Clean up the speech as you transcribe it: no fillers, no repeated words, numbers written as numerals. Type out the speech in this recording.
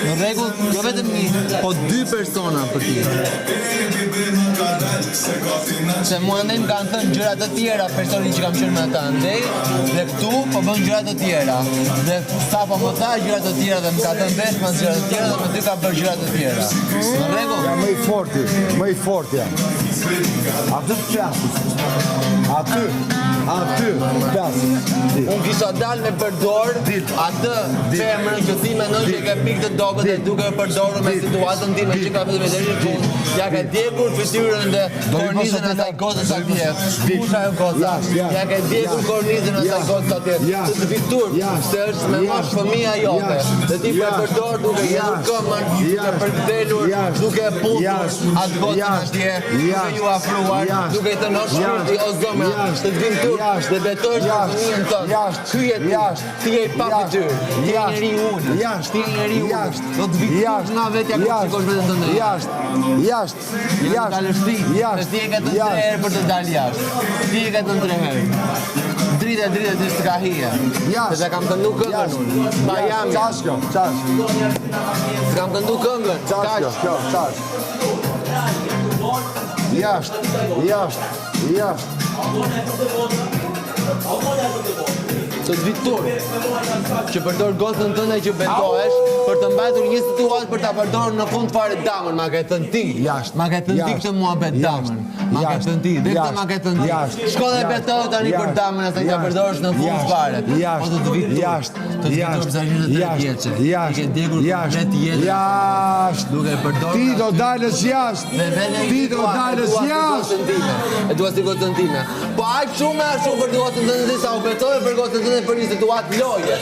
Në rregull, jo vetëm një, po 2 persona për ti. Se mua ndaj më kanë thënë gjëra të tjera personin që kam qenë me ata ndej, dhe këtu po bën gjëra të tjera. Dhe sa po më tha gjëra të tjera dhe më ka thënë vesh pas gjëra të tjera dhe me ty ka bërë gjëra të tjera. Në rregull? Ja më i forti ja. Aty të flasis. Aty flasis. Unë kisha dalë me përdor atë femrën që ti mendon që ka pikë të dogët dhe duke përdorur me situatën time që ka vetë deri në fund. Ja ka djegur fytyrën dhe kornizën e asaj gocës atje. Kusha ajo goca? Ja ka djegur kornizën e asaj gocës atje. Të fitur, se është me mash fëmia jote. Dhe ti po e përdor duke hedhur këmbën, duke përkthjelur, duke puthur atë gocën atje, duke ju afruar, duke të nosh shpirti o zemra, të vim turp dhe betosh për fëmijën tënde. Kryet ti je pa fytyrë, ti je njeri unë, ti je njeri unë, do të vitur nga vetja kur shikosh veten tënde. Jashtë. Dalë shtëpi, ti e ke të 3 herë për të dalë jashtë. Ti e ke të 3 herë. Drita ti s'ka hije. Se kam këndu këngën unë. Pa jam. Qash. S'kam këndu këngën. Qash. Jashtë. Të vitur që përdor gocën tënde që bendohesh për të mbajtur një situatë për ta përdorur në fund fare damën, ma ke thënë ti. Ma ke thënë ti këtë muhabet damën. Ma ke thënë ti, dhe këtë ma ke thënë ti. Shko dhe betohet tani për damën asaj ta përdorësh në fund fare. Po të vitur. Të vitur për sa 23 vjeçe. I ke degur komplet jetën. Duke e përdorur. Ti do dalësh jashtë. Ti do dalësh jashtë. E dua si gocën time. Po aq shumë për gocën tënde sa u betove për gocën tënde për një situatë loje.